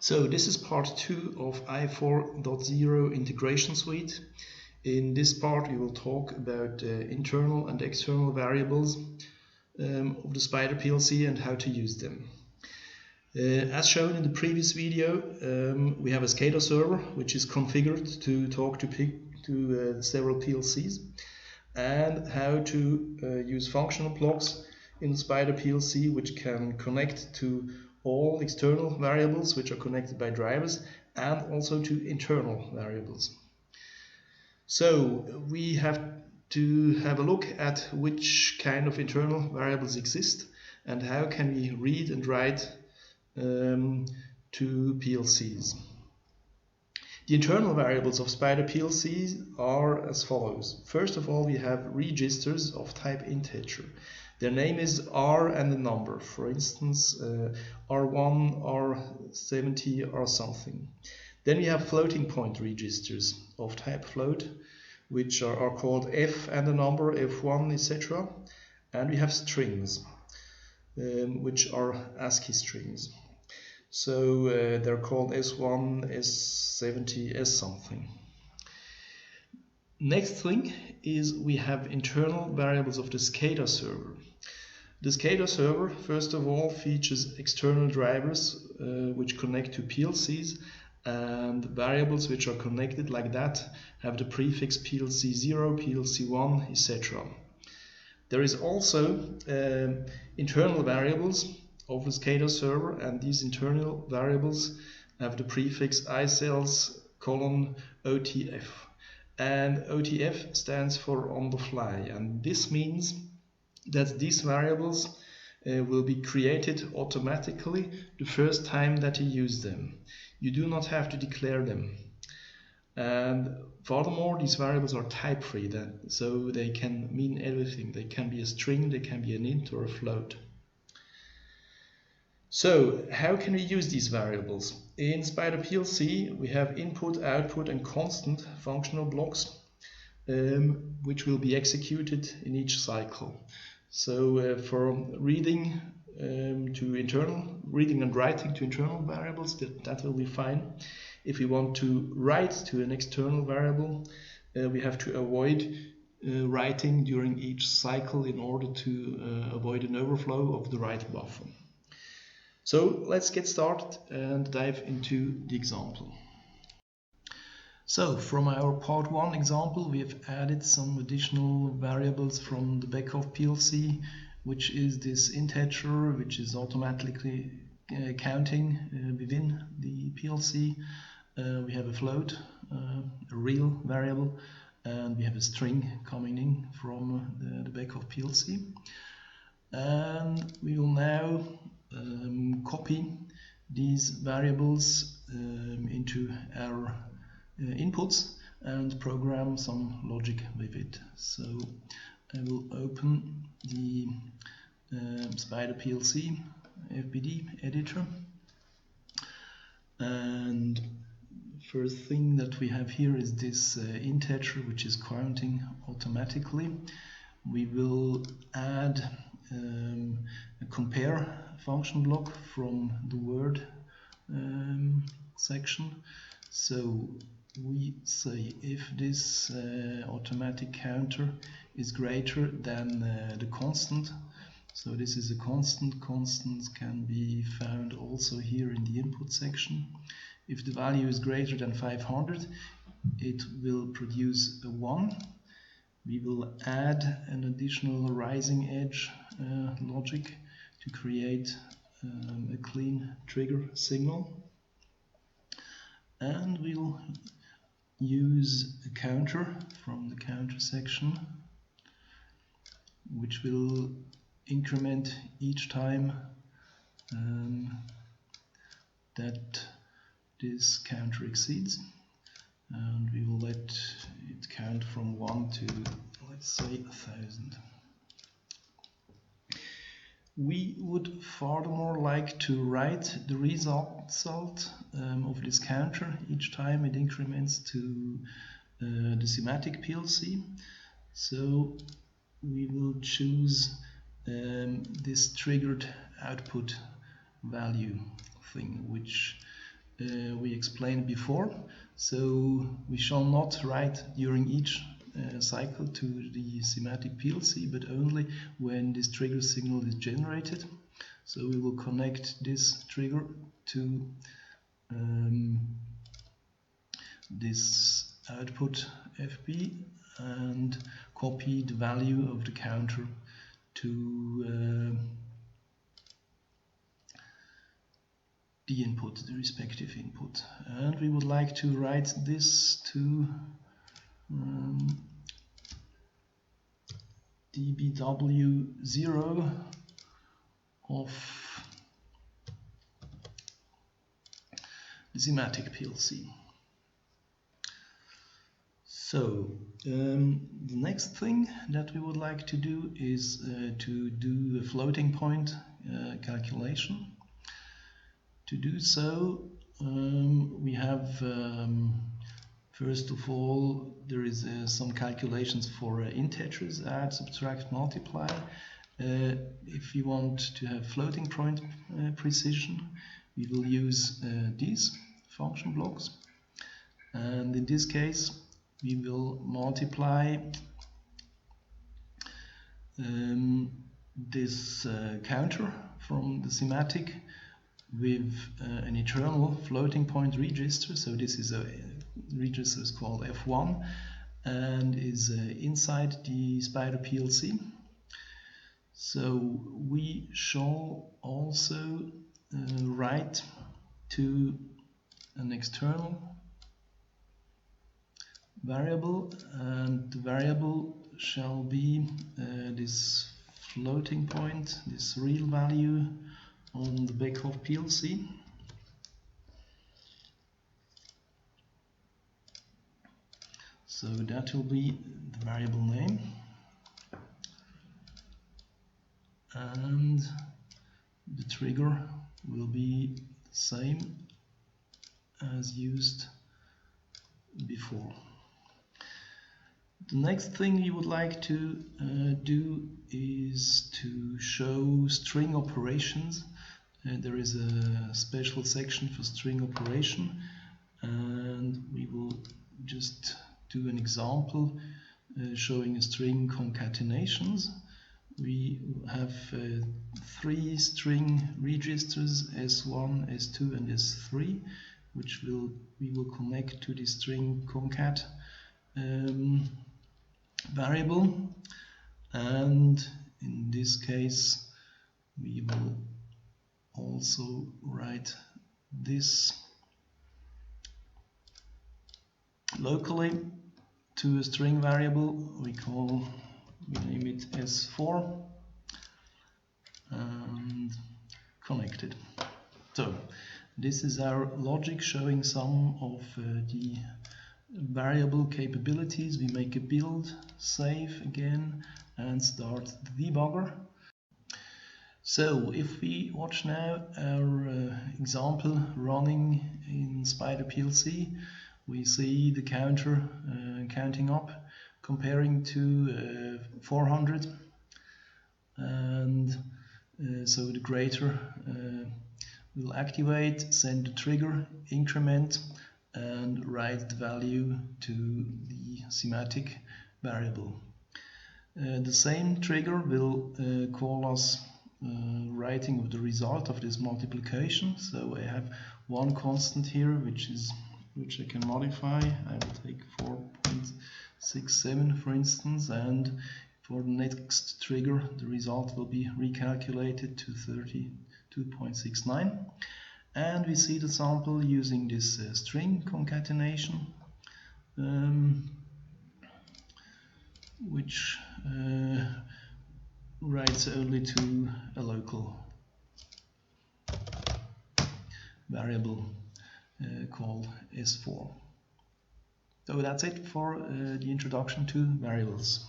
So this is part 2 of I4.0 Integration Suite. In this part we will talk about internal and external variables of the SpiderPLC and how to use them. As shown in the previous video, we have a SCADA server which is configured to talk to several PLCs, and how to use functional blocks in SpiderPLC which can connect to all external variables which are connected by drivers and also to internal variables. So we have to have a look at which kind of internal variables exist and how can we read and write to PLCs. The internal variables of SpiderPLC are as follows. First of all, we have registers of type integer. Their name is R and a number, for instance R1, R70, or something. Then we have floating point registers of type float, which are called F and a number, F1, etc. And we have strings, which are ASCII strings. So they're called S1, S70, S something. Next thing is we have internal variables of the SCADA server. The SCADA server, first of all, features external drivers which connect to PLCs, and variables which are connected like that have the prefix PLC0, PLC1, etc. There is also internal variables of the SCADA server, and these internal variables have the prefix izels : OTF. And OTF stands for on the fly, and this means that these variables will be created automatically the first time that you use them. You do not have to declare them. And furthermore, these variables are type-free, so they can mean everything. They can be a string, they can be an int or a float. So, how can we use these variables? In SpiderPLC, we have input, output, and constant functional blocks, which will be executed in each cycle. So, for reading and writing to internal variables, that will be fine. If we want to write to an external variable, we have to avoid writing during each cycle in order to avoid an overflow of the write buffer. So let's get started and dive into the example. So from our part 1 example, we have added some additional variables from the back of PLC, which is this integer, which is automatically counting within the PLC. We have a float, a real variable, and we have a string coming in from the back of PLC. And we will now copy these variables into our inputs and program some logic with it. So I will open the SpiderPLC FBD editor, and first thing that we have here is this integer which is counting automatically. We will add a compare function block from the word section. So we say if this automatic counter is greater than the constant. So this is a constant. Constants can be found also here in the input section. If the value is greater than 500, it will produce a 1. We will add an additional rising edge logic to create a clean trigger signal. And we'll use a counter from the counter section, which will increment each time that this counter exceeds. And we will let it count from 1 to, let's say, 1,000. We would furthermore like to write the result of this counter each time it increments to the semantic PLC. So we will choose this triggered output value thing, which we explained before. So we shall not write during each cycle to the schematic PLC, but only when this trigger signal is generated. So we will connect this trigger to this output FB and copy the value of the counter to the input, the respective input. And we would like to write this to dBW0 of the schematic PLC. So the next thing that we would like to do is to do a floating point calculation. To do so, we have first of all, there is some calculations for integers, add, subtract, multiply. If you want to have floating point precision, we will use these function blocks, and in this case we will multiply this counter from the schematic with an eternal floating point register. So this is a register is called F1 and is inside the SpiderPLC. So we shall also write to an external variable, and the variable shall be this floating point, this real value on the back of PLC. So that will be the variable name, and the trigger will be the same as used before. The next thing you would like to do is to show string operations. There is a special section for string operation, and we will just do an example showing a string concatenations. We have 3 string registers, S1, S2 and S3, which we will connect to the string concat variable, and in this case we will also write this locally to a string variable. We name it S4 and connect it. So this is our logic showing some of the variable capabilities. We make a build, save again, and start the debugger. So if we watch now our example running in SpiderPLC, we see the counter counting up, comparing to 400, and so the grader will activate, send the trigger, increment, and write the value to the schematic variable. The same trigger will call us writing of the result of this multiplication. So I have one constant here which I can modify. I will take 4.67 for instance, and for the next trigger the result will be recalculated to 32.69. And we see the sample using this string concatenation, which writes only to a local variable called S4. So that's it for the introduction to variables.